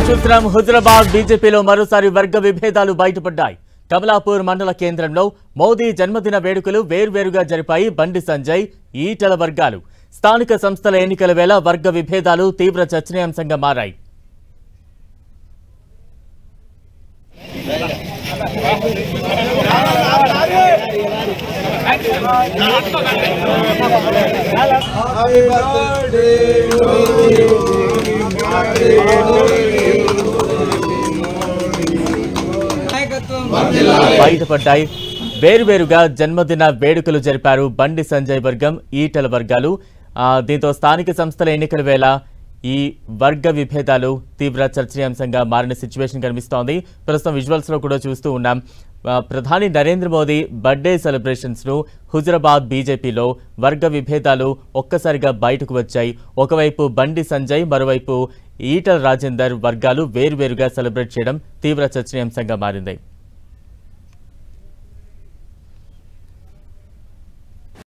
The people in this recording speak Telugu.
చూస్తున్నాం. హుజరాబాద్ బీజేపీలో మరోసారి వర్గ విభేదాలు బయటపడ్డాయి. కమలాపూర్ మండల కేంద్రంలో మోదీ జన్మదిన వేడుకలు వేర్వేరుగా జరిపాయి బండి సంజయ్, ఈటల వర్గాలు. స్థానిక సంస్థల ఎన్నికల వేళ వర్గ విభేదాలు తీవ్ర చర్చనీయాంశంగా మారాయి. బయటపడ్డాయి. వేరువేరుగా జన్మదిన వేడుకలు జరిపారు బండి సంజయ్ వర్గం, ఈటల వర్గాలు. దీంతో స్థానిక సంస్థల ఎన్నికల వేళ ఈ వర్గ విభేదాలు తీవ్ర చర్చనీయాంశంగా మారిన సిచ్యువేషన్ కనిపిస్తోంది. ప్రస్తుతం విజువల్స్ లో కూడా చూస్తూ ఉన్నాం. ప్రధాని నరేంద్ర మోదీ బర్త్డే సెలబ్రేషన్స్ ను హుజరాబాద్ బీజేపీలో వర్గ విభేదాలు ఒక్కసారిగా బయటకు వచ్చాయి. ఒకవైపు బండి సంజయ్, మరోవైపు ఈటల రాజేందర్ వర్గాలు వేరువేరుగా సెలబ్రేట్ చేయడం తీవ్ర చర్చనీయాంశంగా మారింది.